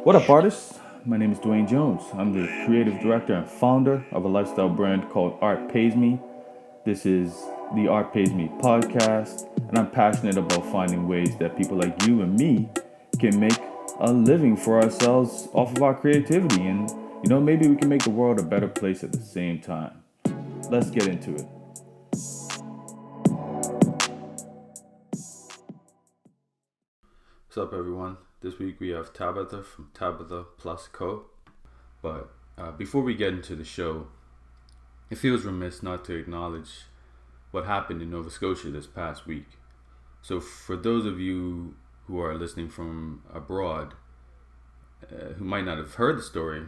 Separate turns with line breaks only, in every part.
What up, artists? My name is Dwayne Jones. I'm the creative director and founder of a lifestyle brand called Art Pays Me. This is the Art Pays Me podcast, and I'm passionate about finding ways that people like you and me can make a living for ourselves off of our creativity. And, maybe we can make the world a better place at the same time. Let's get into it. What's up, everyone? This week we have Tabitha from Tabitha Co. But before we get into the show, it feels remiss not to acknowledge what happened in Nova Scotia this past week. So for those of you who are listening from abroad, who might not have heard the story,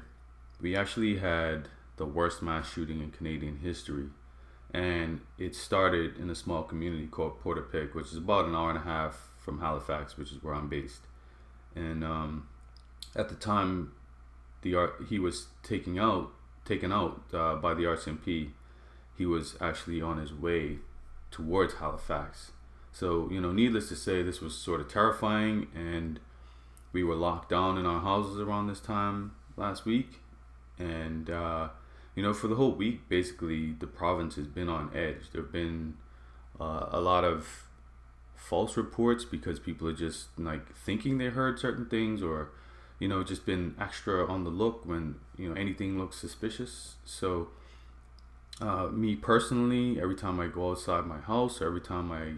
we actually had the worst mass shooting in Canadian history. And it started in a small community called Portapique, which is about an hour and a half from Halifax, which is where I'm based. And at the time, he was taken out by the RCMP. He was actually on his way towards Halifax. So, needless to say, this was sort of terrifying, and we were locked down in our houses around this time last week. And, for the whole week, basically, the province has been on edge. There have been a lot of false reports because people are just thinking they heard certain things, or just been extra on the look when anything looks suspicious. So me personally, every time I go outside my house, or every time I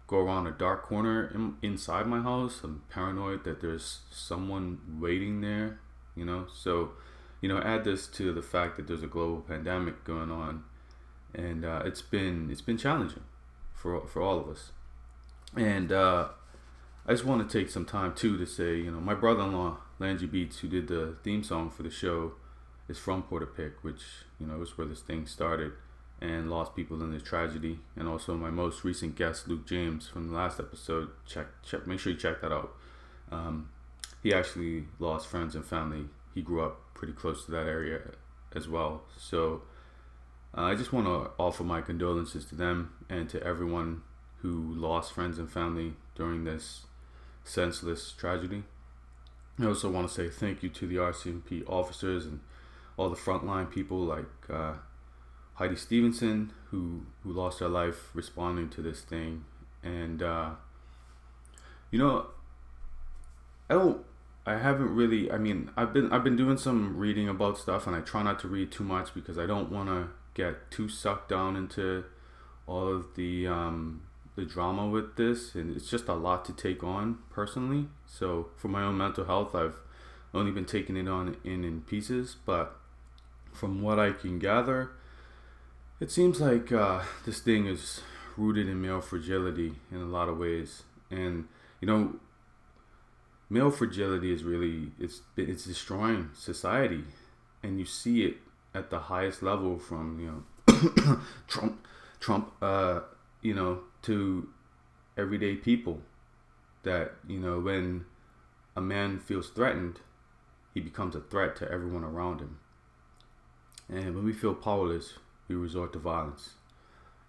go around a dark corner inside my house, I'm paranoid that there's someone waiting there. So add this to the fact that there's a global pandemic going on, and it's been challenging for all of us. And I just want to take some time too to say, my brother-in-law, Langy Beats, who did the theme song for the show, is from Portapique, which, is where this thing started and lost people in this tragedy. And also my most recent guest, Luke James, from the last episode, make sure you check that out. He actually lost friends and family. He grew up pretty close to that area as well. So I just want to offer my condolences to them and to everyone who lost friends and family during this senseless tragedy. I also want to say thank you to the RCMP officers and all the frontline people like Heidi Stevenson, who lost her life responding to this thing. And I've been doing some reading about stuff, and I try not to read too much because I don't want to get too sucked down into all of the drama with this, and it's just a lot to take on personally. So for my own mental health, I've only been taking it on in pieces, but from what I can gather, it seems like this thing is rooted in male fragility in a lot of ways. And male fragility is really it's destroying society, and you see it at the highest level from Trump to everyday people, that when a man feels threatened, he becomes a threat to everyone around him. And when we feel powerless, we resort to violence,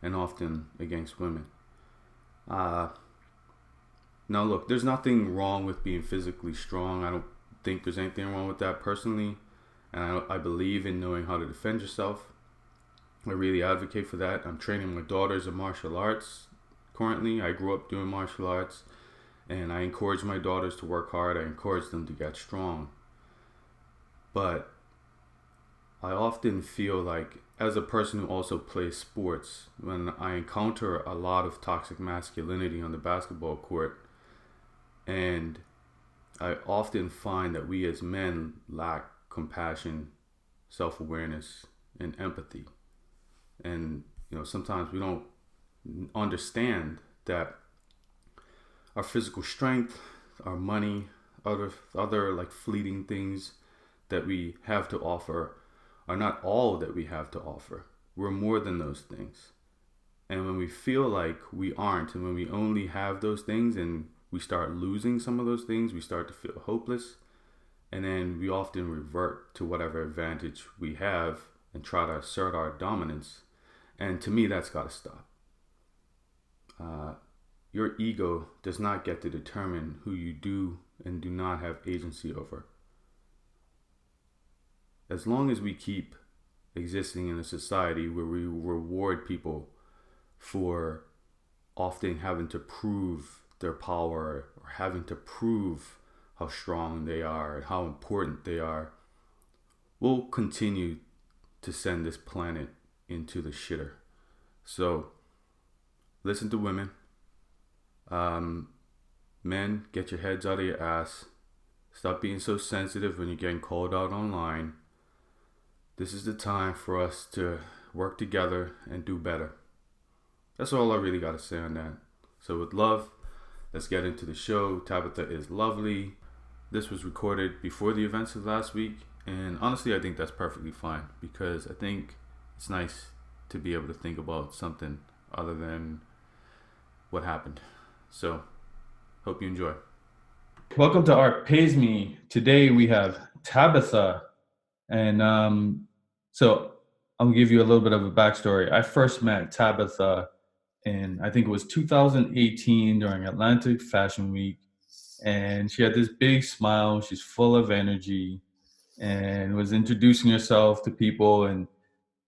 and often against women. Now look, there's nothing wrong with being physically strong. I don't think there's anything wrong with that personally, and I believe in knowing how to defend yourself. I really advocate for that. I'm training my daughters in martial arts currently. I grew up doing martial arts, and I encourage my daughters to work hard. I encourage them to get strong. But I often feel like, as a person who also plays sports, when I encounter a lot of toxic masculinity on the basketball court, and I often find that we as men lack compassion, self-awareness, and empathy. And sometimes we don't understand that our physical strength, our money, other like fleeting things that we have to offer are not all that we have to offer. We're more than those things. And when we feel like we aren't, and when we only have those things and we start losing some of those things, we start to feel hopeless. And then we often revert to whatever advantage we have and try to assert our dominance. And to me, that's got to stop. Your ego does not get to determine who you do and do not have agency over. as long as we keep existing in a society where we reward people for often having to prove their power or having to prove how strong they are and how important they are, we'll continue to send this planet into the shitter. So listen to women. Men, get your heads out of your ass. Stop being so sensitive when you're getting called out online. This is the time for us to work together and do better. That's all I really got to say on that. So with love, let's get into the show. Tabitha is lovely. This was recorded before the events of last week. And honestly, I think that's perfectly fine, because I think it's nice to be able to think about something other than what happened. So, hope you enjoy. Welcome to Art Pays Me. Today we have Tabitha. And so I'll give you a little bit of a backstory. I first met Tabitha in, I think it was 2018 during Atlantic Fashion Week. And she had this big smile. She's full of energy and was introducing herself to people. And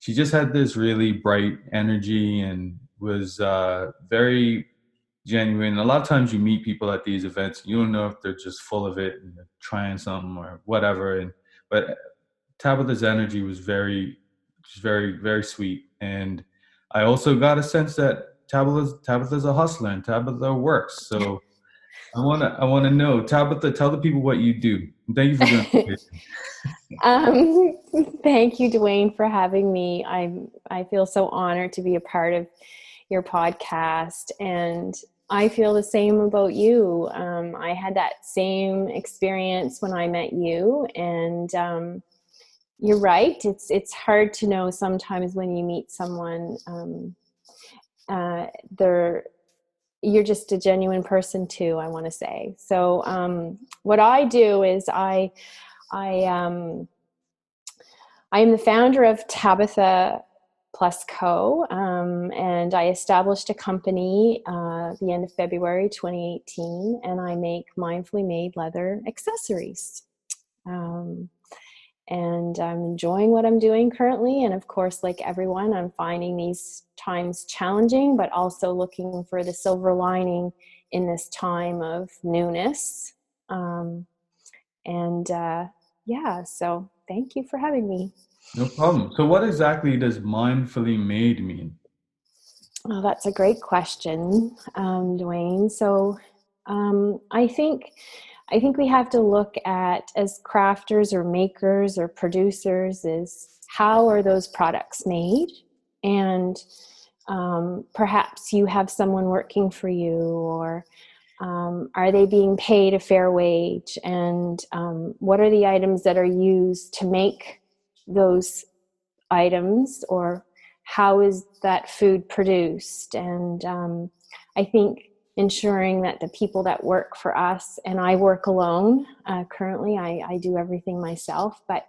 she just had this really bright energy and was very genuine. A lot of times you meet people at these events, you don't know if they're just full of it and they're trying something or whatever. But Tabitha's energy was very, very sweet. And I also got a sense that Tabitha's a hustler and Tabitha works. So I wanna know, Tabitha, tell the people what you do. Thank you for doing this.
Thank you, Dwayne, for having me. I feel so honored to be a part of your podcast, and I feel the same about you. I had that same experience when I met you, and you're right. It's hard to know sometimes when you meet someone. You're just a genuine person too, I want to say. So what I do is I am the founder of Tabitha Co, and I established a company the end of February 2018, and I make mindfully made leather accessories. And I'm enjoying what I'm doing currently. And of course, like everyone, I'm finding these times challenging, but also looking for the silver lining in this time of newness. So thank you for having me.
No problem. So what exactly does mindfully made mean?
Oh, that's a great question, Dwayne. So I think we have to look at, as crafters or makers or producers, is how are those products made? And perhaps you have someone working for you, or are they being paid a fair wage? And what are the items that are used to make those items, or how is that food produced? And I think ensuring that the people that work for us, and I work alone currently, I do everything myself, but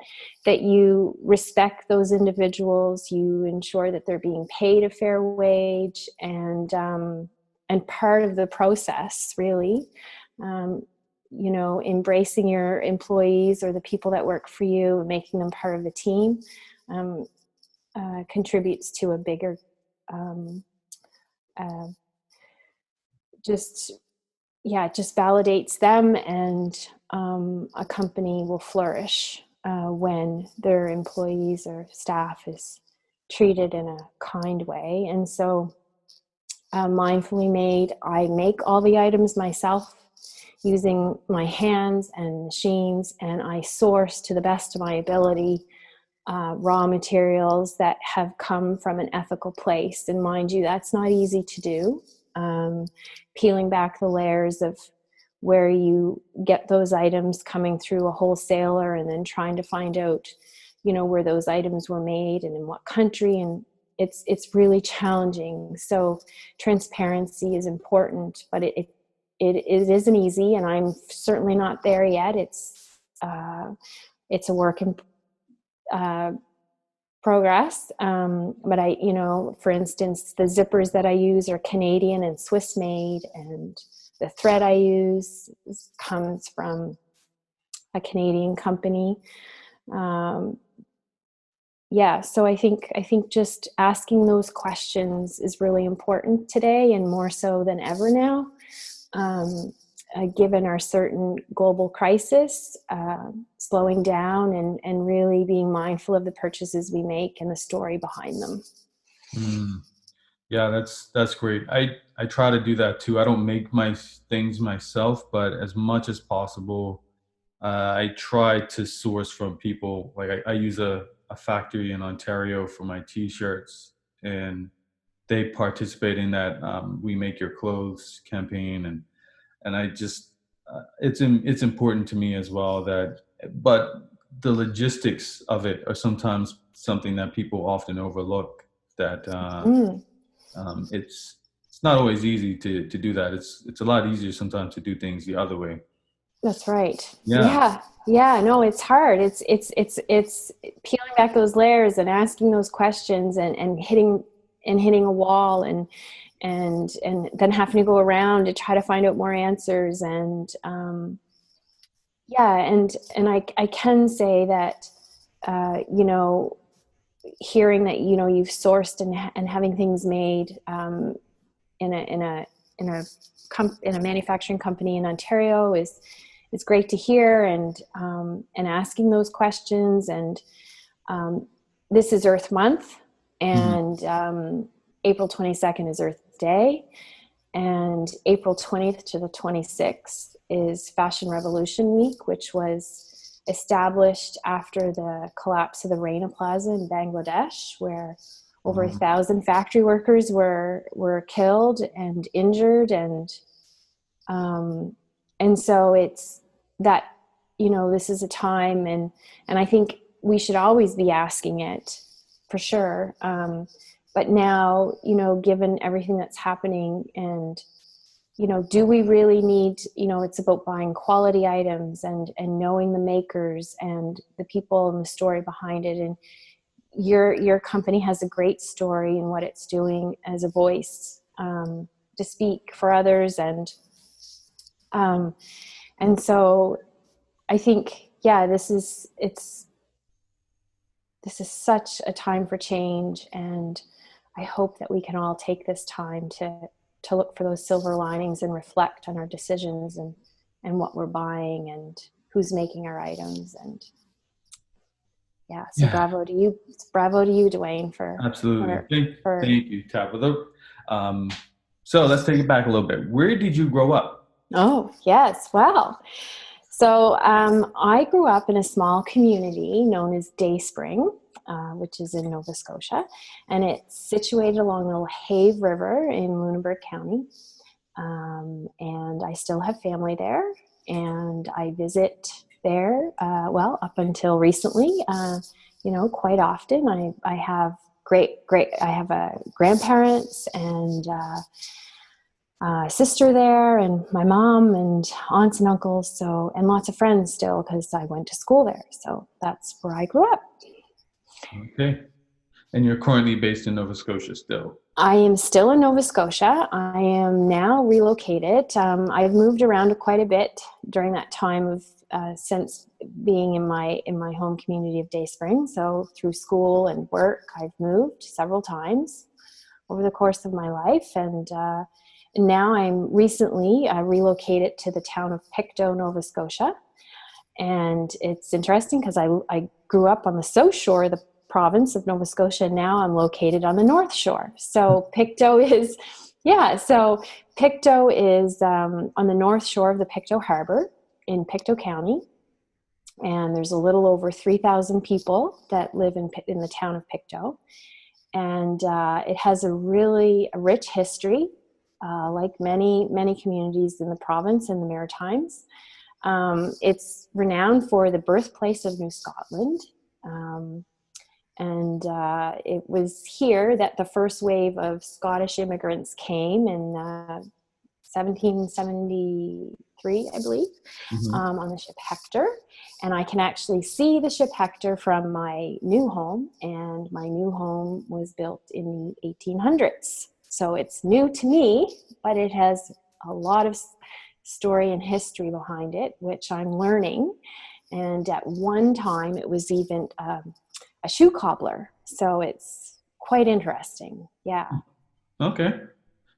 that you respect those individuals, you ensure that they're being paid a fair wage, and part of the process, really, embracing your employees or the people that work for you, making them part of the team, contributes to a bigger just validates them, and a company will flourish when their employees or staff is treated in a kind way. And so mindfully made, I make all the items myself using my hands and machines, and I source to the best of my ability raw materials that have come from an ethical place. And mind you, that's not easy to do. Peeling back the layers of where you get those items coming through a wholesaler, and then trying to find out, where those items were made and in what country. And it's really challenging. So transparency is important, but it isn't easy, and I'm certainly not there yet. It's a work in progress. But for instance, the zippers that I use are Canadian and Swiss made, and the thread I use comes from a Canadian company. So I think just asking those questions is really important today, and more so than ever now. Given our certain global crisis, slowing down and really being mindful of the purchases we make and the story behind them.
Mm. Yeah, that's great. I try to do that too. I don't make my things myself, but as much as possible, I try to source from people. Like I use a factory in Ontario for my t-shirts, and they participate in that We Make Your Clothes campaign, and I just it's important to me as well that, but the logistics of it are sometimes something that people often overlook. That
Mm.
it's not always easy to do that. It's a lot easier sometimes to do things the other way.
That's right.
Yeah.
Yeah. Yeah. No, it's hard. It's peeling back those layers and asking those questions and hitting a wall and then having to go around to try to find out more answers. And I can say that, you know, hearing that, you know, you've sourced and having things made, in a manufacturing company in Ontario is great to hear, and asking those questions. And this is Earth Month,
Mhm.
and April 22nd is Earth Day, and April 20th to the 26th is Fashion Revolution Week, which was established after the collapse of the Rana Plaza in Bangladesh, where over 1,000 factory workers were killed and injured, and so it's that, you know, this is a time, and I think we should always be asking it, for sure. But now, you know, given everything that's happening, and, you know, do we really need, you know, it's about buying quality items and knowing the makers and the people and the story behind it. And your company has a great story in what it's doing as a voice, to speak for others. And so I think, yeah, this is such a time for change, and I hope that we can all take this time to look for those silver linings and reflect on our decisions and what we're buying and who's making our items. And yeah, so
Yeah,
bravo to you. Bravo to you, Dwayne, for
absolutely.
for for
Thank you, Tabitha. Um, so let's take it back a little bit. Where did you grow up?
Oh, yes. Well, so I grew up in a small community known as Dayspring, which is in Nova Scotia, and it's situated along the Have River in Lunenburg County. And I still have family there, and I visit there, well, up until recently, you know, quite often. I have I have grandparents and sister there, and my mom and aunts and uncles, so, and lots of friends still, because I went to school there. So that's where I grew up.
Okay. And you're currently based in Nova Scotia still.
I am still in Nova Scotia. I am now relocated. I've moved around quite a bit during that time of, since being in my home community of Dayspring. So through school and work, I've moved several times over the course of my life, and now I'm recently relocated to the town of Pictou, Nova Scotia. And it's interesting because I grew up on the south shore of the province of Nova Scotia. And now I'm located on the north shore. So Pictou is, yeah, so Pictou is on the north shore of the Pictou Harbor in Pictou County. And there's a little over 3,000 people that live in the town of Pictou. And it has a really rich history, like many communities in the province and the Maritimes. It's renowned for the birthplace of New Scotland. And it was here that the first wave of Scottish immigrants came in 1773, I believe,
Mhm.
on the ship Hector. And I can actually see the ship Hector from my new home. And my new home was built in the 1800s. So it's new to me, but it has a lot of story and history behind it, which I'm learning. And at one time, it was even a shoe cobbler. So it's quite interesting. Yeah.
Okay.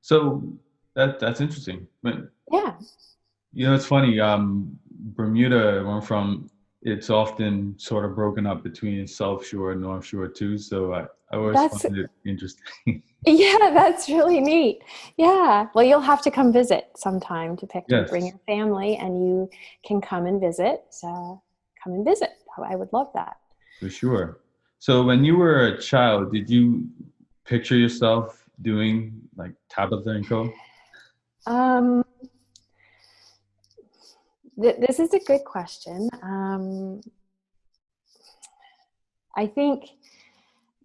So that's interesting. But
Yeah.
it's funny. Bermuda, where I'm from, it's often sort of broken up between South Shore and North Shore too. So I always
That's
find it interesting.
Yeah, that's really neat. Yeah. Well, you'll have to come visit sometime to bring
Yes,
your family, and you can come and visit. Come and visit. I would love that.
for sure. So when you were a child, did you picture yourself doing like Tabitha and Co?
Um, this is a good question. I think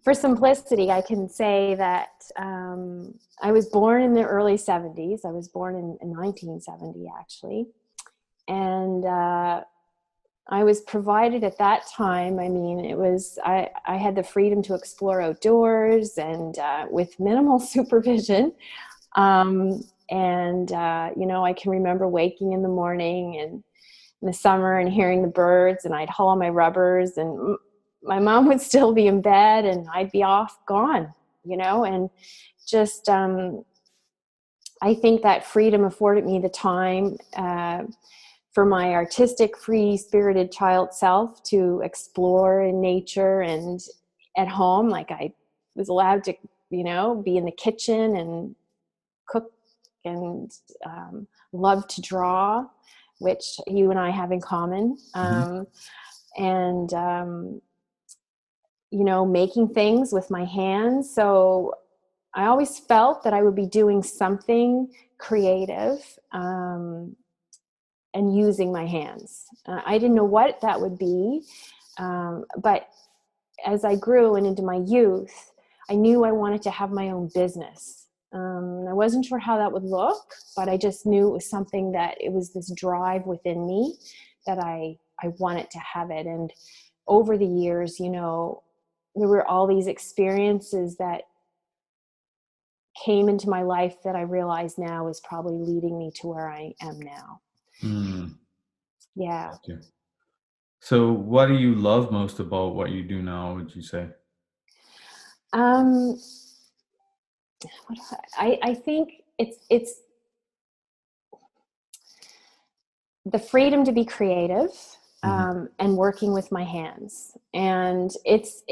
for simplicity, I can say that I was born in the early 70s. I was born in 1970, actually. And I was provided at that time. I mean, I had the freedom to explore outdoors and with minimal supervision. I can remember waking in the morning and in the summer and hearing the birds, and I'd haul on my rubbers, and my mom would still be in bed and I'd be off gone, and just, I think that freedom afforded me the time, for my artistic, free-spirited child self to explore in nature and at home. Like I was allowed to, be in the kitchen and cook and love to draw, which you and I have in common.
Hmm.
And making things with my hands. So I always felt that I would be doing something creative, and using my hands. I didn't know what that would be, but as I grew and into my youth, I knew I wanted to have my own business. I wasn't sure how that would look, but I just knew it was something that it was this drive within me that I wanted to have it. And over the years, there were all these experiences that came into my life that I realize now is probably leading me to where I am now.
Mm,
Yeah.
gotcha. So what do you love most about what you do now, would you say?
Um, I think it's the freedom to be creative,
Hmm.
and working with my hands. And it's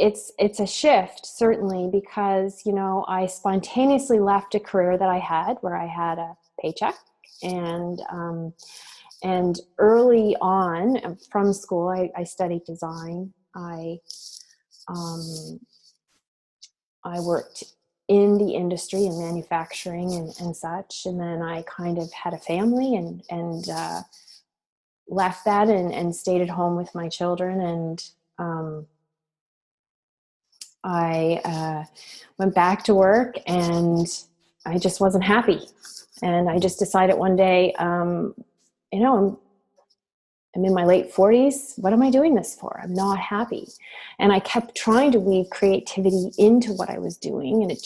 a shift, certainly, because I spontaneously left a career that I had where I had a paycheck, and early on from school, I studied design. Um, I worked in the industry and manufacturing and such, and then I kind of had a family and left that and stayed at home with my children. And I went back to work, and I just wasn't happy. And I just decided one day, I'm in my late 40s. What am I doing this for? I'm not happy. And I kept trying to weave creativity into what I was doing, and it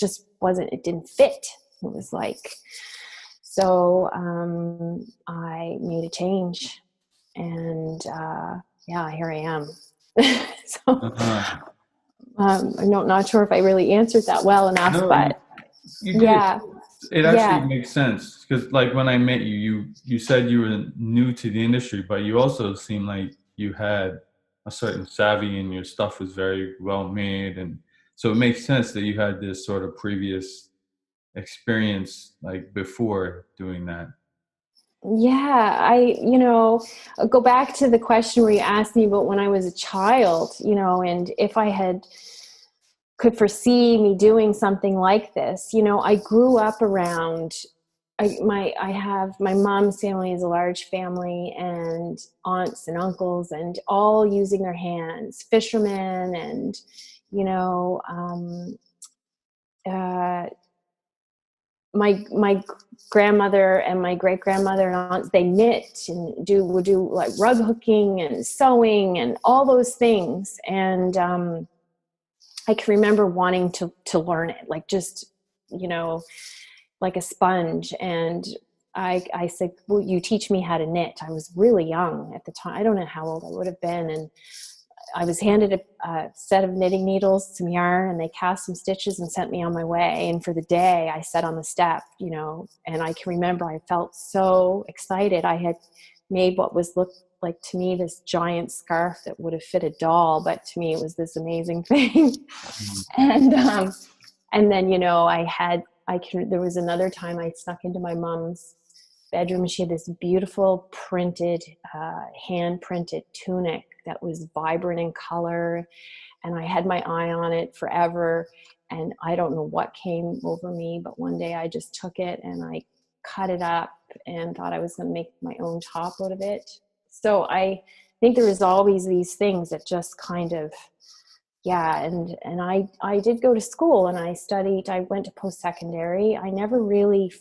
didn't fit. It was like, so I made a change, and yeah, here I am. So
Uh-huh.
I'm not sure if I really answered that well enough,
No,
but
you did.
yeah,
It actually
yeah.
makes sense because, like, when I met you, you said you were new to the industry, but you also seemed like you had a certain savvy and your stuff was very well made, and so it makes sense that you had this sort of previous experience, like before doing that.
Yeah, go back to the question where you asked me about when I was a child, and if I could foresee me doing something like this. I grew up around, my mom's family is a large family, and aunts and uncles, and all using their hands, fishermen, and you know, uh, my grandmother and my great grandmother and aunts, they knit and would do like rug hooking and sewing and all those things. And I can remember wanting to learn it, like just, like a sponge. And I said, "Will you teach me how to knit?" I was really young at the time. I don't know how old I would have been. And I was handed a set of knitting needles, some yarn, and they cast some stitches and sent me on my way. And for the day, I sat on the step, and I can remember I felt so excited. I had made what looked like to me this giant scarf that would have fit a doll, but to me it was this amazing thing. and then there was another time I snuck into my mom's bedroom. She had this beautiful printed, hand printed tunic that was vibrant in color, and I had my eye on it forever. And I don't know what came over me, but one day I just took it and I cut it up and thought I was going to make my own top out of it. So I think there is always these things that just kind of, yeah. And I did go to school and I studied. I went to post-secondary. I never really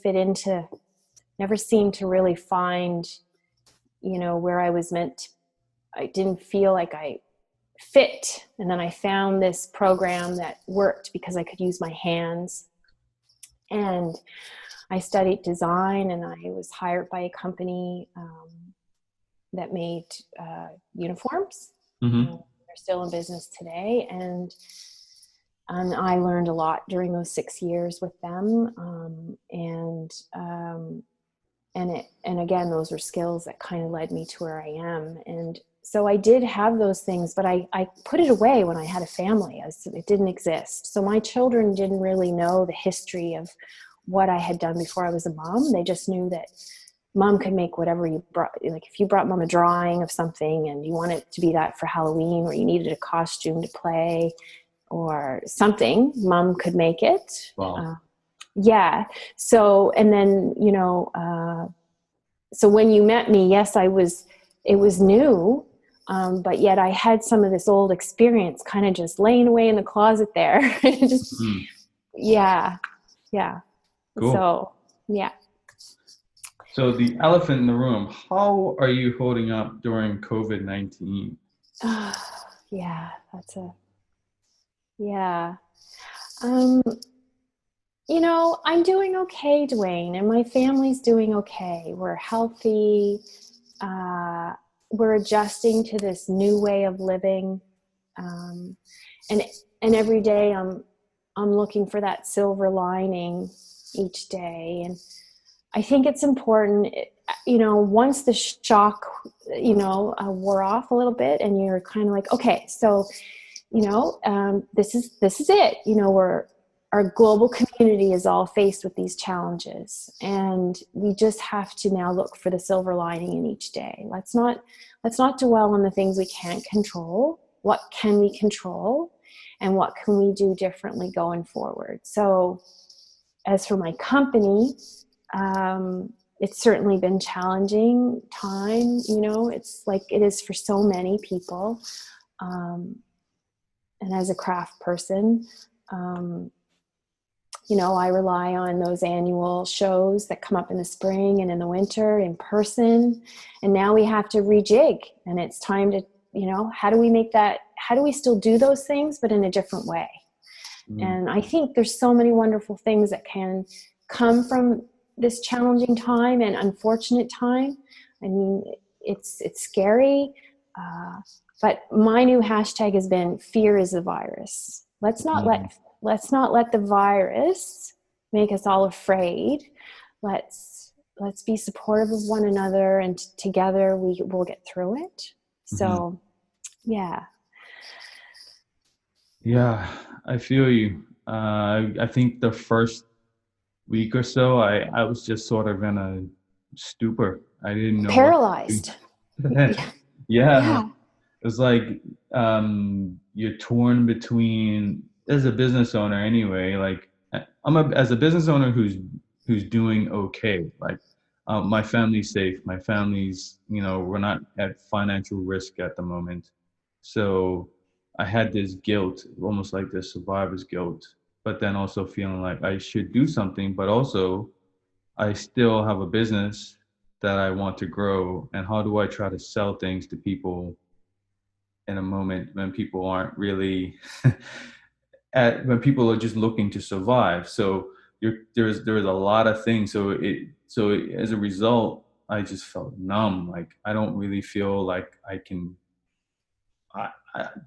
never seemed to really find, where I was meant to. I didn't feel like I fit. And then I found this program that worked because I could use my hands. And I studied design, and I was hired by a company that made uniforms.
Mm-hmm.
They're still in business today. And I learned a lot during those 6 years with them. And again, those were skills that kind of led me to where I am. And so I did have those things, but I put it away when I had a family. It didn't exist. So my children didn't really know the history of what I had done before I was a mom. They just knew that mom could make whatever you brought. Like if you brought mom a drawing of something and you wanted it to be that for Halloween, or you needed a costume to play or something, mom could make it.
Wow.
Yeah. So, and then, so when you met me, yes, it was new. But yet I had some of this old experience kind of just laying away in the closet there. Just, yeah.
Cool.
So, yeah.
So the elephant in the room, how are you holding up during COVID-19?
Yeah. I'm doing okay, Dwayne, and my family's doing okay. We're healthy. We're adjusting to this new way of living. And every day I'm looking for that silver lining each day. And I think it's important, once the shock, wore off a little bit and you're kind of like, okay, so, this is it. Our global community is all faced with these challenges, and we just have to now look for the silver lining in each day. Let's not dwell on the things we can't control. What can we control, and what can we do differently going forward? So as for my company, it's certainly been challenging time. It's like it is for so many people. And as a craft person, I rely on those annual shows that come up in the spring and in the winter in person. And now we have to rejig, and it's time to, how do we still do those things, but in a different way? And I think there's so many wonderful things that can come from this challenging time and unfortunate time. I mean, it's scary. But my new hashtag has been fear is a virus. Let's not let the virus make us all afraid. Let's be supportive of one another, and together we will get through it. So, yeah.
Yeah, I feel you. I think the first week or so, I was just sort of in a stupor. I didn't know.
Paralyzed.
Yeah. It was like you're torn between, as a business owner anyway, like as a business owner who's doing okay. Like my family's safe. My family's, we're not at financial risk at the moment. So I had this guilt, almost like this survivor's guilt, but then also feeling like I should do something, but also I still have a business that I want to grow. And how do I try to sell things to people in a moment when people aren't really when people are just looking to survive? So there's a lot of things. So as a result, I just felt numb. Like I don't really feel like I can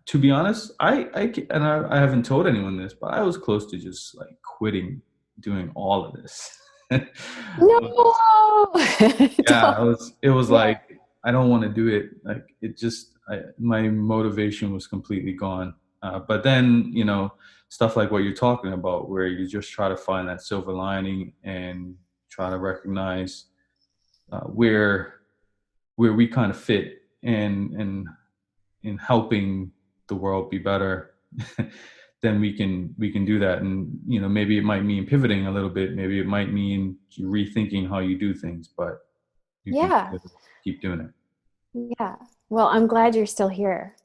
To be honest, I haven't told anyone this, but I was close to just like quitting doing all of this.
No.
Yeah,
Don't.
it was
Yeah.
like I don't want to do it. Like it just my motivation was completely gone. But then, stuff like what you're talking about, where you just try to find that silver lining and try to recognize where we kind of fit in helping the world be better, then we can do that. And maybe it might mean pivoting a little bit. Maybe it might mean rethinking how you do things, but you can
Yeah.
still keep doing it.
Yeah. Well, I'm glad you're still here.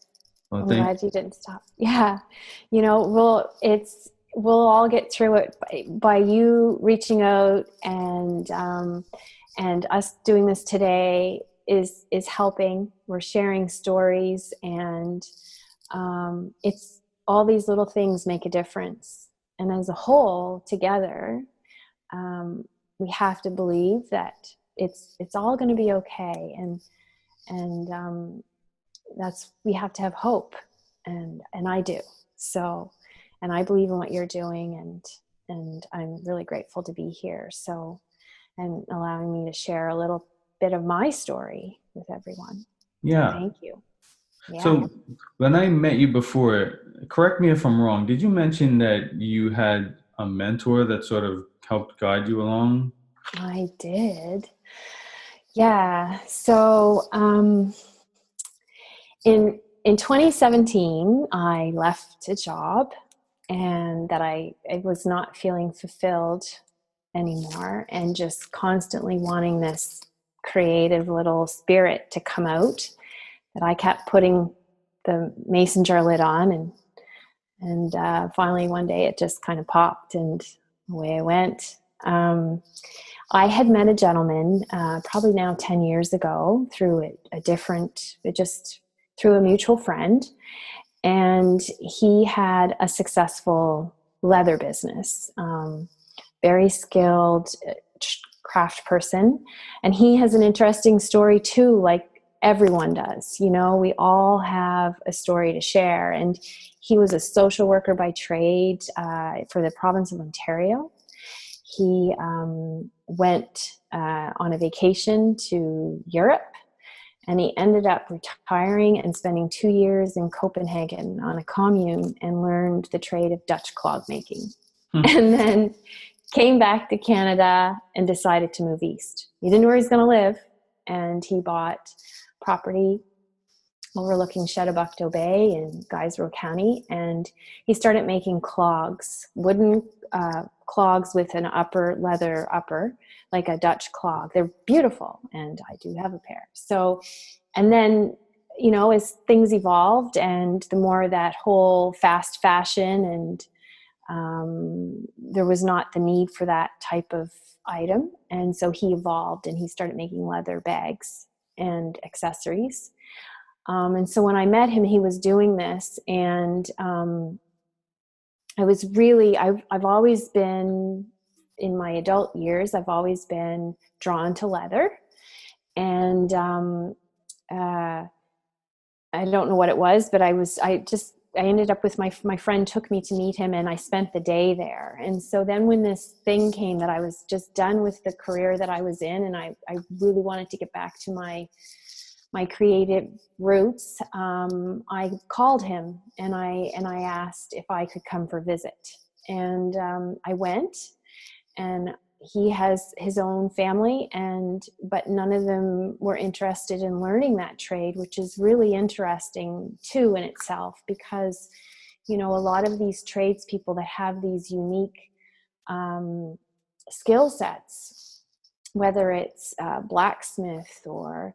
Well,
I'm
thank
glad you didn't stop. Yeah. We'll all get through it by you reaching out, and us doing this today is helping. We're sharing stories, and it's all these little things make a difference. And as a whole, together, um, we have to believe that it's all going to be okay. And that's, we have to have hope, and I do. So, and I believe in what you're doing, and I'm really grateful to be here. So, and allowing me to share a little bit of my story with everyone. So
Yeah.
thank you. Yeah,
So when I met you before, correct me if I'm wrong, did you mention that you had a mentor that sort of helped guide you along?
I did. Yeah. So in 2017, I left a job, and that I was not feeling fulfilled anymore, and just constantly wanting this creative little spirit to come out, that I kept putting the mason jar lid on, and finally one day it just kind of popped, and away I went. I had met a gentleman, probably now 10 years ago, through just through a mutual friend. And he had a successful leather business, very skilled craft person. And he has an interesting story too, like everyone does. We all have a story to share. And he was a social worker by trade, for the province of Ontario. He went on a vacation to Europe, and he ended up retiring and spending 2 years in Copenhagen on a commune, and learned the trade of Dutch clog making.
Hmm.
And then came back to Canada and decided to move east. He didn't know where he's going to live, and he bought property overlooking Chedabucto Bay in Guysborough County, and he started making clogs, wooden clogs with an leather upper, like a Dutch clog. They're beautiful, and I do have a pair. So, and then, as things evolved, and the more that whole fast fashion, and there was not the need for that type of item, and so he evolved, and he started making leather bags and accessories. And so when I met him, he was doing this, and I've always been, in my adult years, I've always been drawn to leather. And I don't know what it was, but I ended up with my friend took me to meet him, and I spent the day there. And so then when this thing came, that I was just done with the career that I was in, and I really wanted to get back to my creative roots, I called him, and I asked if I could come for a visit. And I went, and he has his own family, but none of them were interested in learning that trade, which is really interesting too in itself, because a lot of these tradespeople that have these unique skill sets, whether it's blacksmith or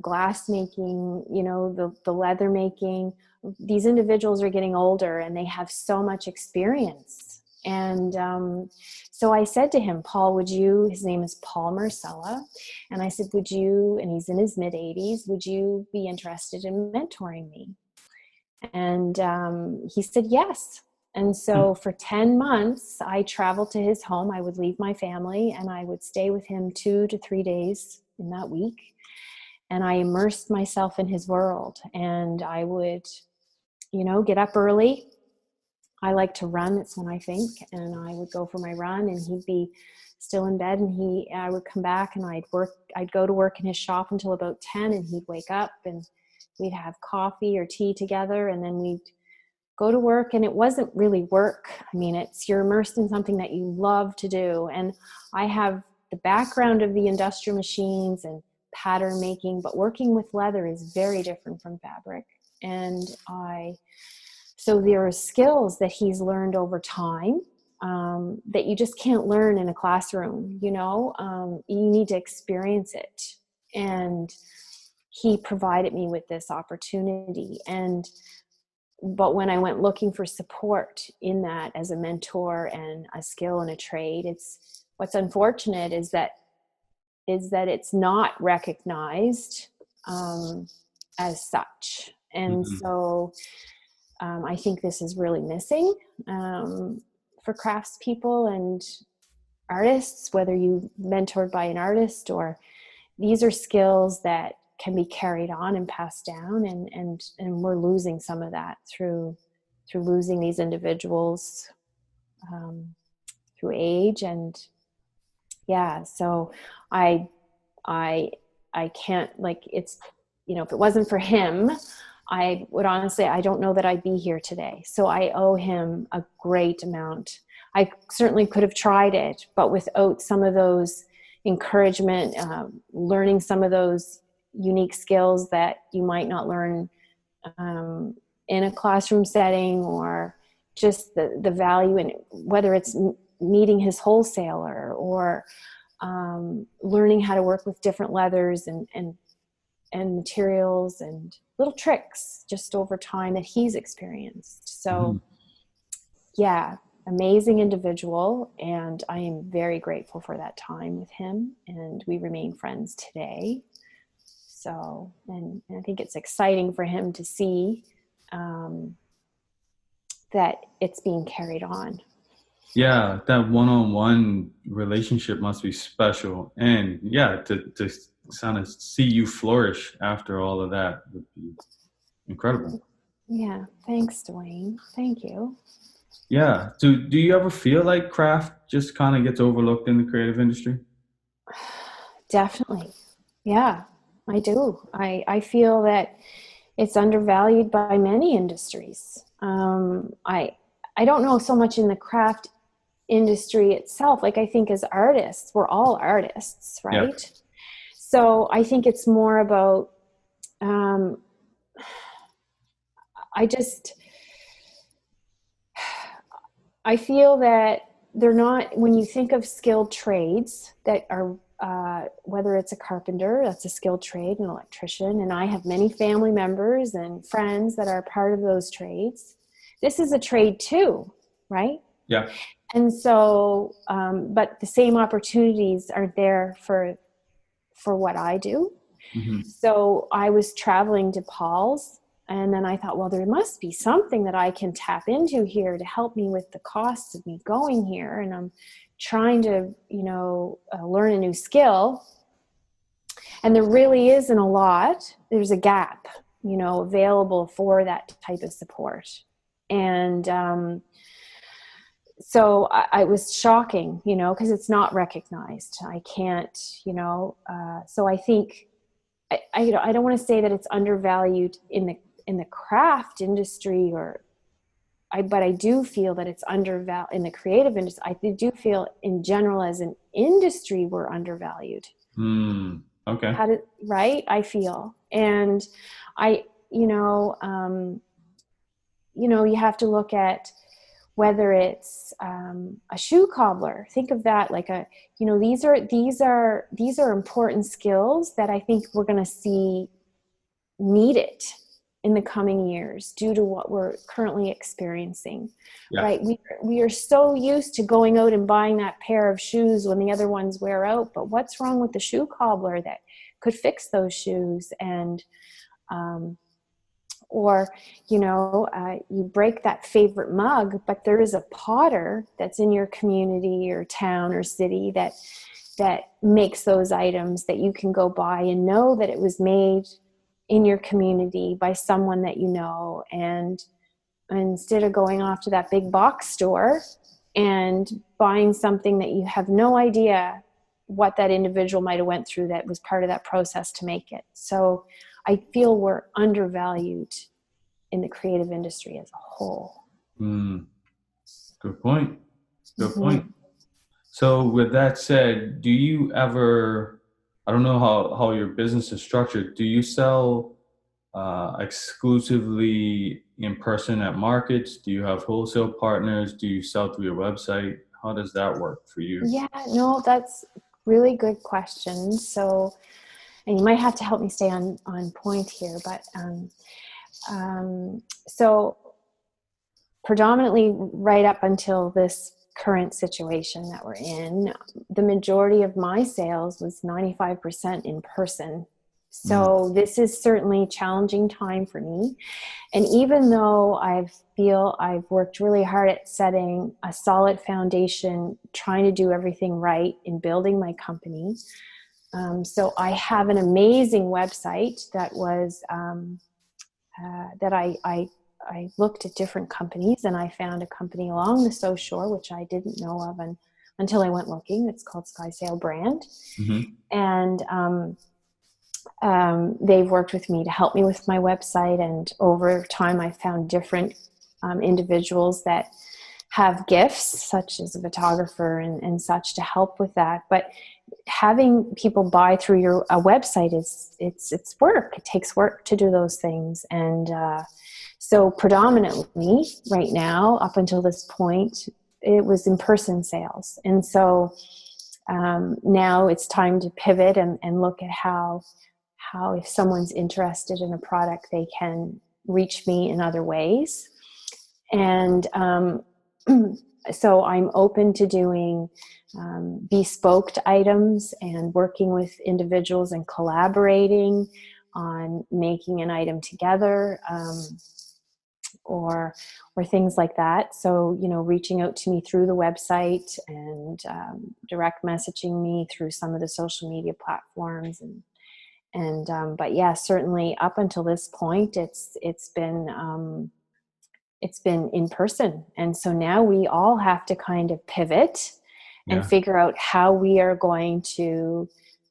glass making, the leather making, these individuals are getting older, and they have so much experience. And so I said to him, Paul, his name is Paul Marcella, and I said, and he's in his mid-80s, would you be interested in mentoring me? And he said yes. And so for 10 months, I traveled to his home. I would leave my family, and I would stay with him 2 to 3 days in that week. and I immersed myself in his world. And I would, get up early. I like to run, it's when I think, and I would go for my run, and he'd be still in bed, and I would come back, and I'd go to work in his shop until about 10, and he'd wake up, and we'd have coffee or tea together, and then we'd go to work. And it wasn't really work. I mean, you're immersed in something that you love to do. And I have the background of the industrial machines and pattern making, but working with leather is very different from fabric. And so there are skills that he's learned over time that you just can't learn in a classroom. You need to experience it. And he provided me with this opportunity. But when I went looking for support in that as a mentor and a skill and a trade, what's unfortunate is that it's not recognized as such. And so I think this is really missing for craftspeople and artists, whether you mentored by an artist, or these are skills that can be carried on and passed down, and we're losing some of that through losing these individuals through age. And so I can't, it's, if it wasn't for him, I would honestly, I don't know that I'd be here today. So I owe him a great amount. I certainly could have tried it, but without some of those encouragement, learning some of those unique skills that you might not learn in a classroom setting, or just the value in it, whether it's meeting his wholesaler or learning how to work with different leathers and materials and little tricks just over time that he's experienced. So amazing individual, and I am very grateful for that time with him, and we remain friends today. So, and I think it's exciting for him to see that it's being carried on.
Yeah, that one-on-one relationship must be special. And to kind of see you flourish after all of that would be incredible.
Yeah, thanks, Dwayne. Thank you.
Yeah. Do you ever feel like craft just kind of gets overlooked in the creative industry?
Definitely. Yeah, I do. I feel that it's undervalued by many industries. I don't know so much in the craft industry itself. I think as artists, we're all artists, right? Yeah. So I think it's more about, I feel that they're not, when you think of skilled trades that are, whether it's a carpenter, that's a skilled trade, an electrician, and I have many family members and friends that are part of those trades. This is a trade too, right?
Yeah.
And so, but the same opportunities aren't there for what I do. Mm-hmm. So I was traveling to Paul's, and then I thought, well, there must be something that I can tap into here to help me with the costs of me going here. And I'm trying to, learn a new skill. And there really isn't a lot. There's a gap, available for that type of support. And so I was shocking, because it's not recognized. I can't, so I think, I don't want to say that it's undervalued in the craft industry, but I do feel that it's undervalued in the creative industry. I do feel in general as an industry, we're undervalued.
Okay.
Right? I feel. And you have to look at whether it's a shoe cobbler. Think of that these are important skills that I think we're going to see needed in the coming years due to what we're currently experiencing. Yeah. Right? We are so used to going out and buying that pair of shoes when the other ones wear out, but what's wrong with the shoe cobbler that could fix those shoes? And you break that favorite mug, but there is a potter that's in your community or town or city that that makes those items that you can go buy and know that it was made in your community by someone that you know. And instead of going off to that big box store and buying something that you have no idea what that individual might have went through that was part of that process to make it. So I feel we're undervalued in the creative industry as a whole.
Good point. Good point. So with that said, do you ever, I don't know how your business is structured, do you sell exclusively in person at markets? Do you have wholesale partners? Do you sell through your website? How does that work for you?
Yeah, no, that's really good question. So, and you might have to help me stay on point here, but so predominantly right up until this current situation that we're in, the majority of my sales was 95% in person. So this is certainly a challenging time for me. And even though I feel I've worked really hard at setting a solid foundation, trying to do everything right in building my company. So I have an amazing website that was, that I looked at different companies, and I found a company along the South Shore, which I didn't know of until I went looking. It's called Sky Sail Brand. And they've worked with me to help me with my website. And over time, I found different individuals that have gifts, such as a photographer and such, to help with that. But having people buy through a website it's work. It takes work to do those things. And so predominantly right now, up until this point, it was in-person sales. And so now it's time to pivot and look at how if someone's interested in a product, they can reach me in other ways. And so I'm open to doing bespoke items and working with individuals and collaborating on making an item together, or things like that. So, reaching out to me through the website and direct messaging me through some of the social media platforms. But yeah, certainly up until this point, it's been in person. And so now we all have to kind of pivot and figure out how we are going to,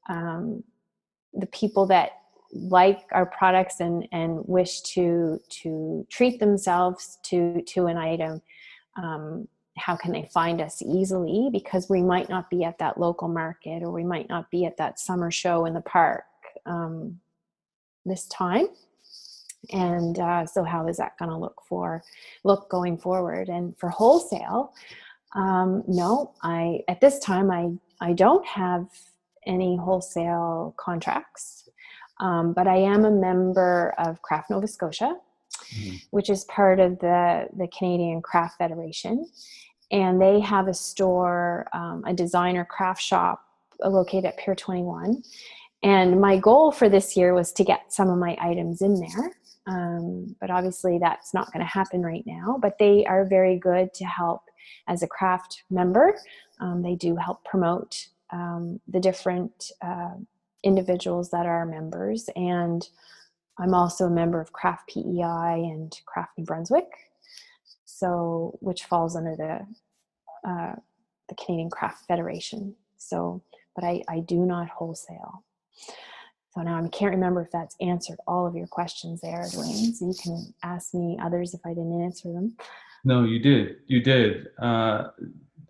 the people that like our products and wish to treat themselves to an item, how can they find us easily? Because we might not be at that local market, or we might not be at that summer show in the park this time. And so how is that going to look going forward? And for wholesale, no, at this time, I don't have any wholesale contracts, but I am a member of Craft Nova Scotia, which is part of the Canadian Craft Federation. And they have a store, a designer craft shop located at Pier 21. And my goal for this year was to get some of my items in there. But obviously that's not going to happen right now, but they are very good to help as a craft member. They do help promote the different individuals that are members. And I'm also a member of Craft PEI and Craft New Brunswick, so which falls under the Canadian Craft Federation. So, but I do not wholesale. So now I can't remember if that's answered all of your questions there, Dwayne. So you can ask me others if I didn't answer them.
No, you did. You did.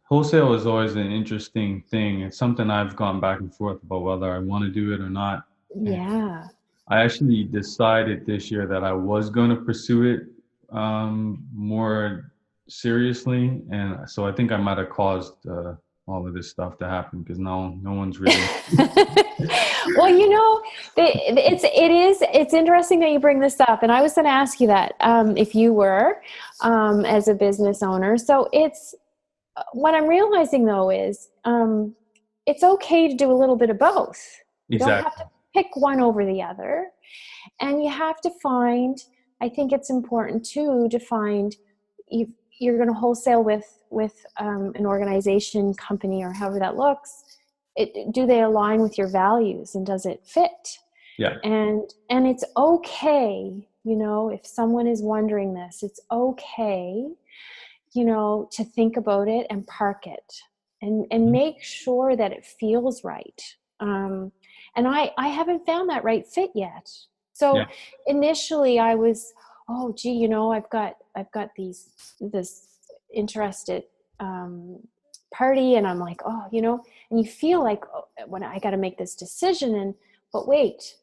Wholesale is always an interesting thing. It's something I've gone back and forth about whether I want to do it or not.
Yeah.
And I actually decided this year that I was going to pursue it more seriously. And so I think I might have caused all of this stuff to happen, because no one's really.
Well, it's interesting that you bring this up, and I was going to ask you that if you were as a business owner. So it's what I'm realizing though is it's okay to do a little bit of both. You don't have to pick one over the other, and you have to find. I think it's important too to find if you're going to wholesale with an organization, company, or however that looks. do they align with your values, and does it fit?
Yeah.
And it's okay, if someone is wondering this, it's okay, to think about it and park it, and make sure that it feels right. And I haven't found that right fit yet. So
Yeah.
initially I was, oh gee, I've got this interested party, and I'm like, oh, and you feel like, oh, when I got to make this decision, but wait,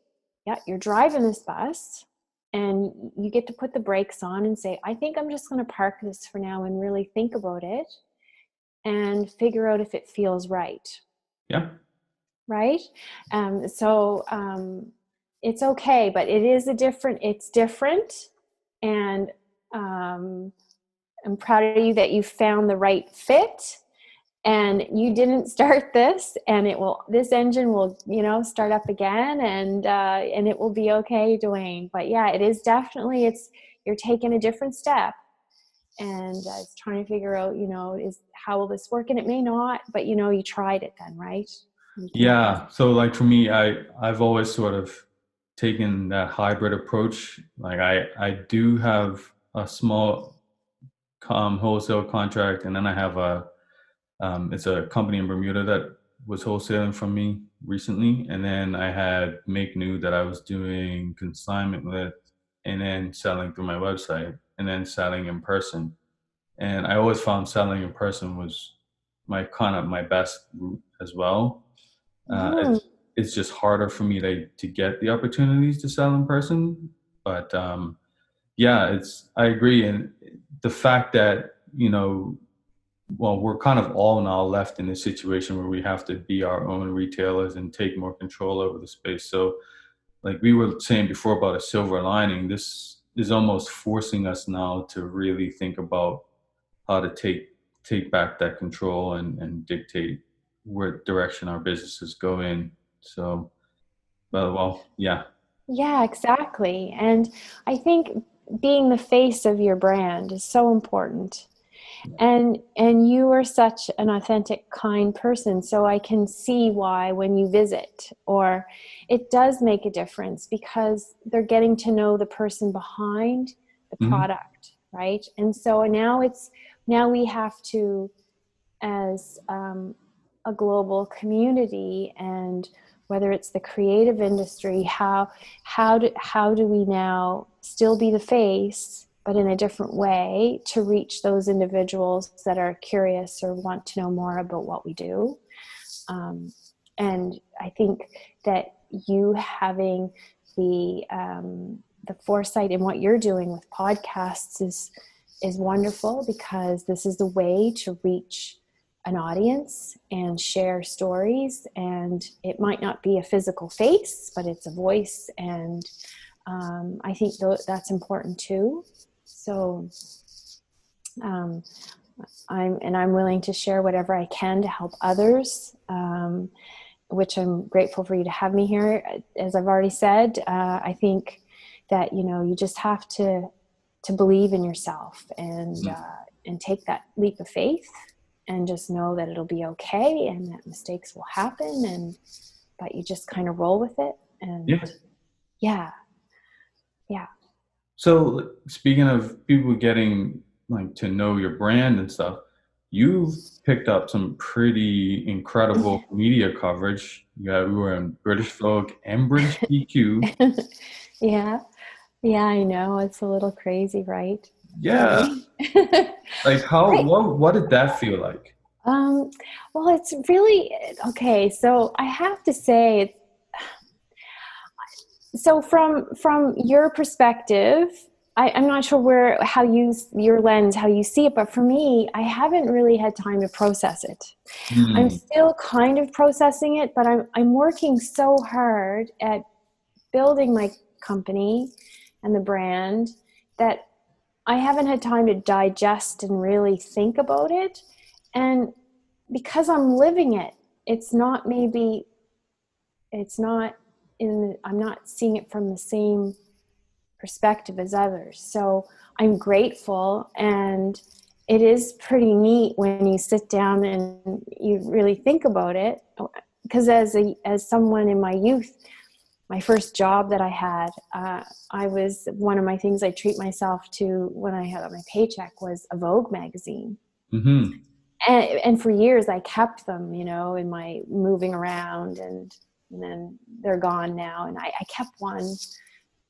yeah, you're driving this bus, and you get to put the brakes on and say, I think I'm just going to park this for now and really think about it and figure out if it feels right.
Yeah.
Right. So it's okay, but it's different. And I'm proud of you that you found the right fit, and you didn't start this, and this engine will, start up again, and it will be okay, Dwayne. But yeah, it is definitely, you're taking a different step, and it's trying to figure out, how will this work? And it may not, but you tried it then, right?
Yeah. So like for me, I've always sort of taken that hybrid approach. Like I do have a small wholesale contract, and then I have it's a company in Bermuda that was wholesaling from me recently, and then I had Make New that I was doing consignment with, and then selling through my website, and then selling in person. And I always found selling in person was my best route as well.
Mm.
It's just harder for me to get the opportunities to sell in person, but yeah, I agree. And the fact that, well, we're kind of all now left in this situation where we have to be our own retailers and take more control over the space. So like we were saying before about a silver lining, this is almost forcing us now to really think about how to take back that control and dictate where direction our businesses go in. So, well, yeah.
Yeah, exactly. And I think being the face of your brand is so important. And you are such an authentic, kind person, so I can see why when you visit, or it does make a difference, because they're getting to know the person behind the
Mhm.
product, right? And so now we have to, as a global community, and whether it's the creative industry, how do we now still be the face, but in a different way, to reach those individuals that are curious or want to know more about what we do. And I think that you having the foresight in what you're doing with podcasts is wonderful, because this is the way to reach an audience and share stories. And it might not be a physical face, but it's a voice. And I think that's important too. So I'm willing to share whatever I can to help others, which I'm grateful for you to have me here. As I've already said, I think that, you just have to believe in yourself, and take that leap of faith, and just know that it'll be okay, and that mistakes will happen, but you just kind of roll with it. And
Yeah.
yeah.
So speaking of people getting like to know your brand and stuff, you've picked up some pretty incredible media coverage. We were in British Vogue and British GQ.
Yeah. Yeah, I know. It's a little crazy, right?
Yeah.
Funny.
Like
Right.
what did that feel like?
Um, well, it's really okay. So I have to say, so from your perspective, I'm not sure how your lens, how you see it, but for me, I haven't really had time to process it. I'm
Hmm.
still kind of processing it, but I'm working so hard at building my company and the brand, that I haven't had time to digest and really think about it. And because I'm living it, it's not maybe it's not I'm not seeing it from the same perspective as others. So I'm grateful, and it is pretty neat when you sit down and you really think about it. as someone in my youth, my first job that I had, I was, one of my things I treat myself to when I had my paycheck was a Vogue magazine.
Mm-hmm.
And for years I kept them, in my moving around, and then they're gone now. And I kept one,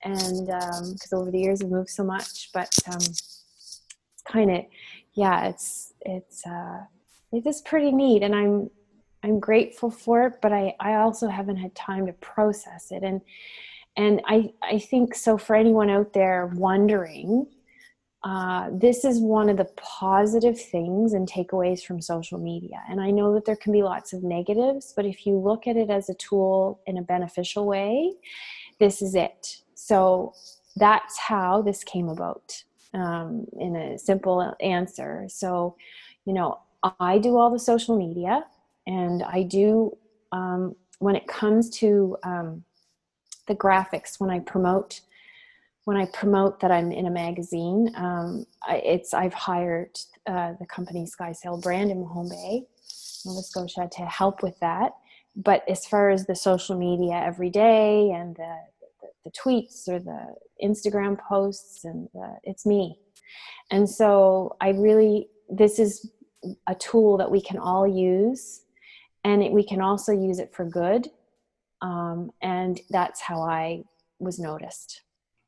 and because over the years I've moved so much, but it's kind of, yeah, it's just pretty neat, and I'm grateful for it, but I also haven't had time to process it. And I think so for anyone out there wondering, this is one of the positive things and takeaways from social media. And I know that there can be lots of negatives, but if you look at it as a tool in a beneficial way, this is it. So that's how this came about, in a simple answer. So, I do all the social media, and I do, when it comes to the graphics, when I promote that I'm in a magazine, I've hired the company Sky Sail brand in Mahone Bay, Nova Scotia, to help with that. But as far as the social media every day and the tweets or the Instagram posts, and it's me. And so this is a tool that we can all use, and we can also use it for good. And that's how I was noticed.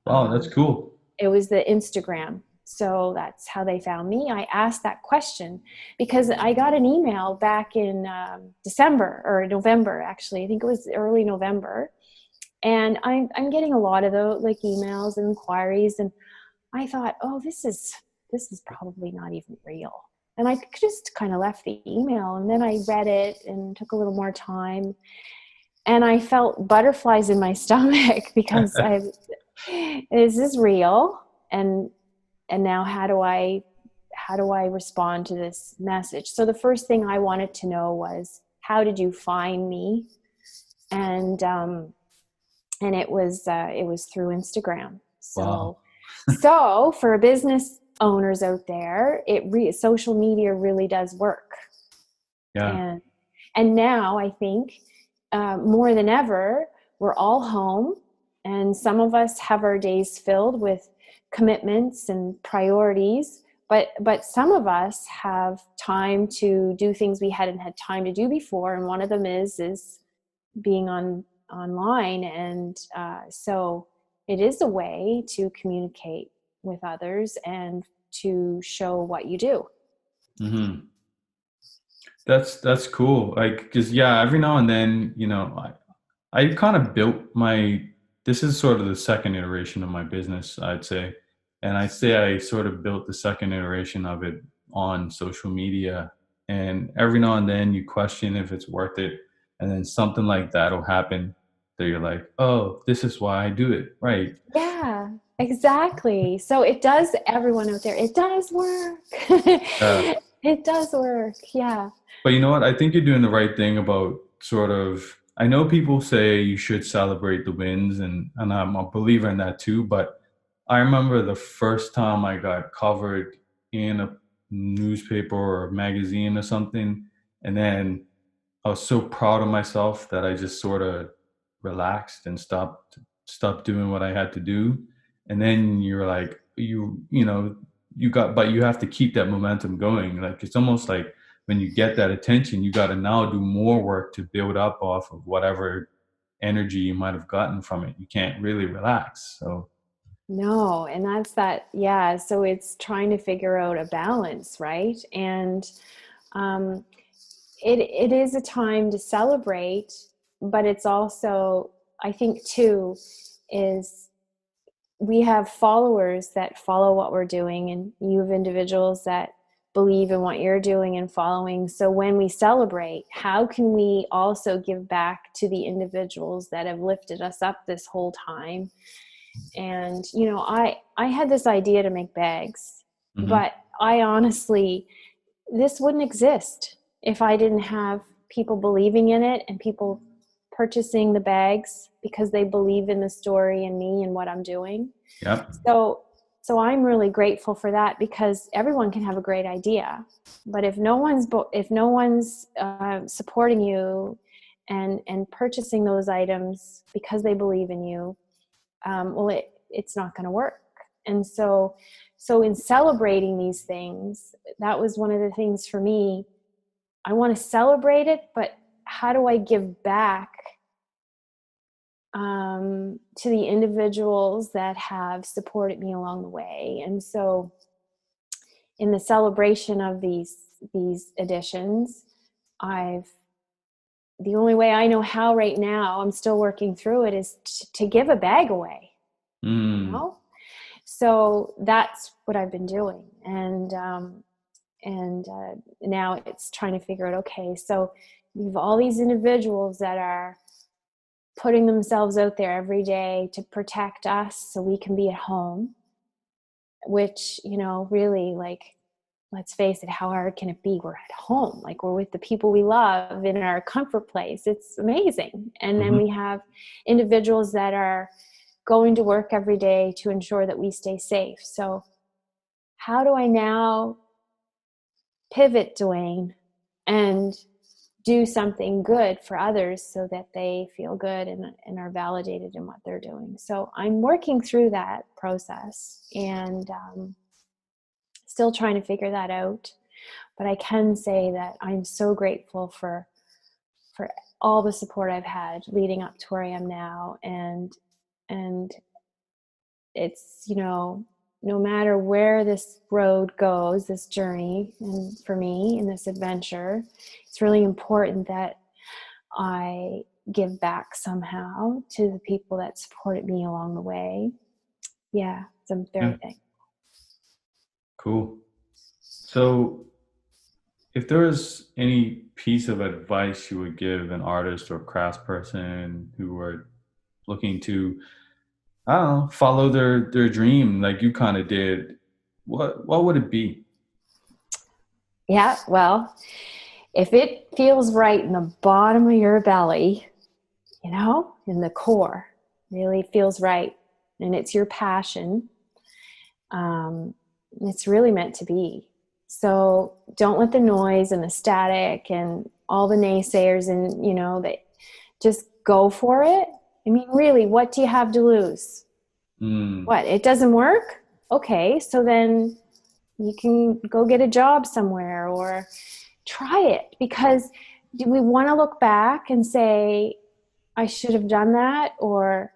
Wow, that's cool.
It was the Instagram. So that's how they found me. I asked that question because I got an email back in December or November, actually. I think it was early November. And I'm getting a lot of those emails and inquiries. And I thought, oh, this is probably not even real. And I just kind of left the email, and then I read it and took a little more time. And I felt butterflies in my stomach because is this real? And now how do I respond to this message? So the first thing I wanted to know was, how did you find me? And it was through Instagram. So,
wow.
So for business owners out there, social media really does work.
Yeah.
And now I think more than ever, we're all home, and some of us have our days filled with commitments and priorities, but some of us have time to do things we hadn't had time to do before, and one of them is being online. And so it is a way to communicate with others and to show what you do.
Mm-hmm. That's cool. Like, cause yeah, every now and then, I kind of built this is sort of the second iteration of my business, I'd say. And I'd say I sort of built the second iteration of it on social media. And every now and then you question if it's worth it. And then something like that will happen that you're like, oh, this is why I do it. Right.
Yeah, exactly. So it does, everyone out there, it does work. It does work. Yeah.
But you know what? I think you're doing the right thing about sort of, I know people say you should celebrate the wins, and I'm a believer in that too. But I remember the first time I got covered in a newspaper or a magazine or something, and then I was so proud of myself that I just sort of relaxed and stopped doing what I had to do. And then you're like, but you have to keep that momentum going. Like, it's almost like when you get that attention, you got to now do more work to build up off of whatever energy you might have gotten from it. You can't really relax. So
No, and that's that. Yeah. So it's trying to figure out a balance, right? And um, it is a time to celebrate, but it's also, I think too, is we have followers that follow what we're doing, and you have individuals that believe in what you're doing and following. So when we celebrate, how can we also give back to the individuals that have lifted us up this whole time? And I had this idea to make bags,
mm-hmm.
but I honestly, this wouldn't exist if I didn't have people believing in it and people purchasing the bags because they believe in the story and me and what I'm doing.
Yep.
So I'm really grateful for that, because everyone can have a great idea, but if no one's supporting you and purchasing those items because they believe in you, it's not going to work. And so in celebrating these things, that was one of the things for me. I want to celebrate it, but how do I give back to the individuals that have supported me along the way? And so in the celebration of these editions, the only way I know how right now, I'm still working through it, is to give a bag away. You know? So that's what I've been doing. And now it's trying to figure out, okay, so you have all these individuals that are putting themselves out there every day to protect us so we can be at home, which, really, like, let's face it, how hard can it be? We're at home, like we're with the people we love in our comfort place. It's amazing. And then we have individuals that are going to work every day to ensure that we stay safe. So how do I now pivot, Dwayne, and do something good for others so that they feel good and are validated in what they're doing? So I'm working through that process and still trying to figure that out. But I can say that I'm so grateful for all the support I've had leading up to where I am now. And it's, no matter where this road goes, this journey, and for me in this adventure, it's really important that I give back somehow to the people that supported me along the way. Yeah, it's a very thing.
Cool. So if there was any piece of advice you would give an artist or craftsperson who are looking to, I don't know, follow their dream like you kind of did, what would it be?
Yeah, well, if it feels right in the bottom of your belly, in the core, really feels right, and it's your passion, it's really meant to be. So don't let the noise and the static and all the naysayers and, that, just go for it. I mean, really, what do you have to lose? What? It doesn't work? Okay, so then you can go get a job somewhere or try it. Because do we want to look back and say, I should have done that? Or,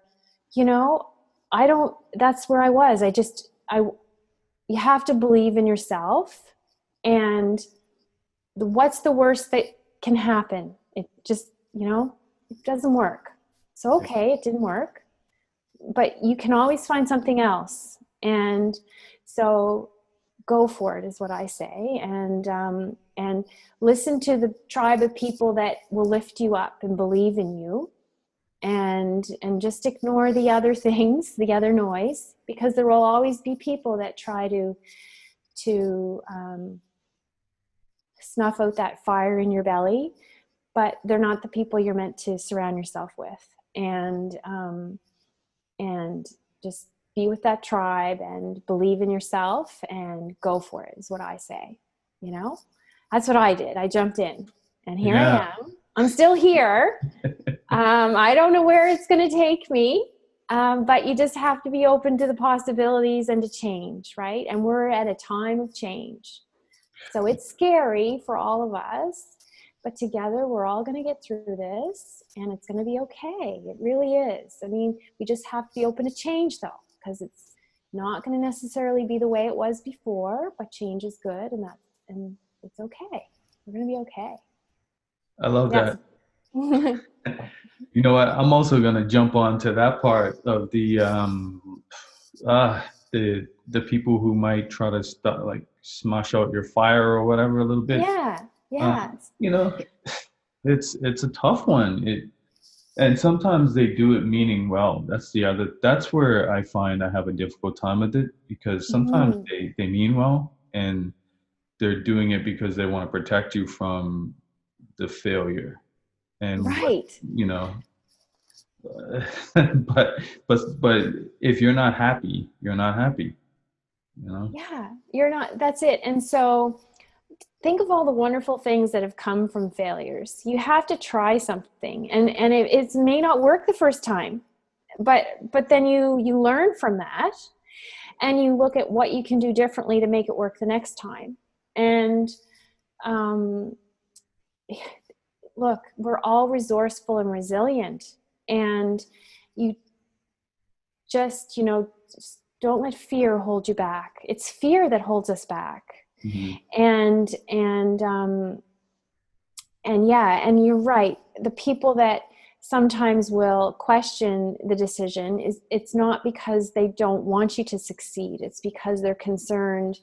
that's where I was. You have to believe in yourself. And what's the worst that can happen? It just, it doesn't work. So, okay, it didn't work, but you can always find something else. And so go for it is what I say. And listen to the tribe of people that will lift you up and believe in you. And just ignore the other things, the other noise, because there will always be people that try to snuff out that fire in your belly, but they're not the people you're meant to surround yourself with. And just be with that tribe and believe in yourself and go for it is what I say. That's what I did. I jumped in, and here I am. I'm still here. I don't know where it's going to take me, but you just have to be open to the possibilities and to change, right? And we're at a time of change. So it's scary for all of us, but together we're all going to get through this, and it's going to be okay. It really is. I mean, we just have to be open to change, though, because it's not going to necessarily be the way it was before, but change is good, and it's okay. We're going to be okay.
I love that. You know what? I'm also going to jump onto that part of the people who might try to smash out your fire or whatever a little bit.
Yeah.
It's a tough one. And sometimes they do it meaning well. That's where I find I have a difficult time with it, because sometimes they mean well and they're doing it because they want to protect you from the failure. And
right.
but if you're not happy, you're not happy.
Yeah, you're not. That's it. And so think of all the wonderful things that have come from failures. You have to try something, and it may not work the first time, but then you learn from that, and you look at what you can do differently to make it work the next time. And look, we're all resourceful and resilient, and you just, don't let fear hold you back. It's fear that holds us back. Mm-hmm. And you're right. The people that sometimes will question the decision, it's not because they don't want you to succeed. It's because they're concerned,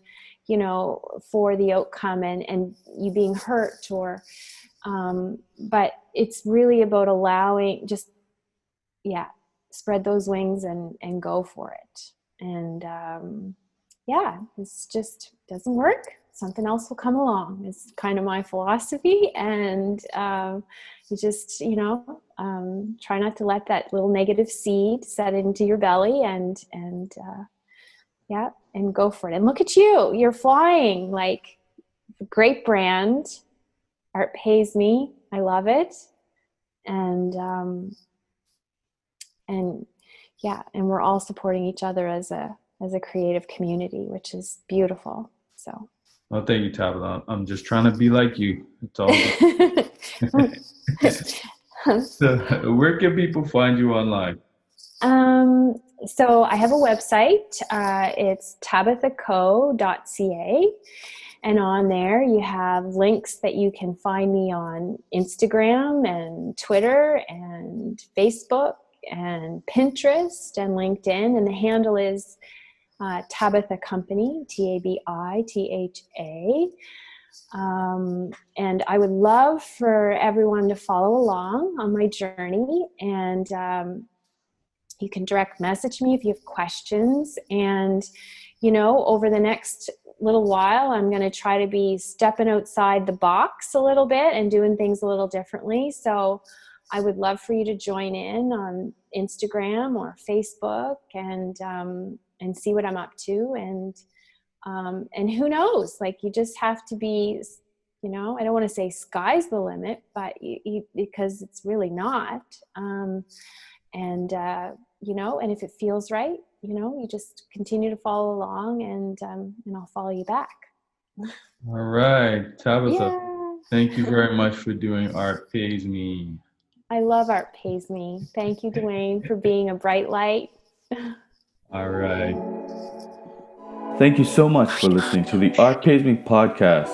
for the outcome and you being hurt, or but it's really about allowing, spread those wings and go for it. And it's just doesn't work, something else will come along. It's kind of my philosophy. And you just try not to let that little negative seed set into your belly, and go for it. And look at you're flying, like, great brand. Art Pays Me, I love it. And we're all supporting each other as a creative community, which is beautiful. So,
well, thank you, Tabitha. I'm just trying to be like you. It's all good. So, where can people find you online?
So I have a website. It's tabithaco.ca. And on there you have links that you can find me on Instagram and Twitter and Facebook and Pinterest and LinkedIn. And the handle is Tabitha Company, Tabitha. And I would love for everyone to follow along on my journey. And you can direct message me if you have questions. And, over the next little while, I'm going to try to be stepping outside the box a little bit and doing things a little differently. So I would love for you to join in on Instagram or Facebook and see what I'm up to. And who knows, like, you just have to be, I don't want to say sky's the limit, but because it's really not. And if it feels right, you just continue to follow along, and I'll follow you back.
All right, Tabitha, thank you very much for doing Art Pays Me.
I love Art Pays Me. Thank you, Dwayne, for being a bright light.
All right. Thank you so much for listening to the Art Pays Me podcast.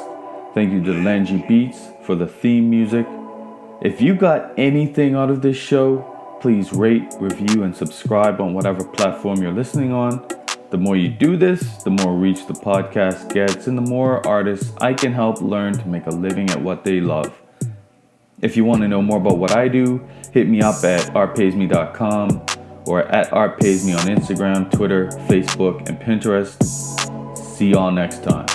Thank you to Langy Beats for the theme music. If you got anything out of this show, please rate, review, and subscribe on whatever platform you're listening on. The more you do this, the more reach the podcast gets, and the more artists I can help learn to make a living at what they love. If you want to know more about what I do, hit me up at artpaysme.com or at artpaysme on Instagram, Twitter, Facebook, and Pinterest. See y'all next time.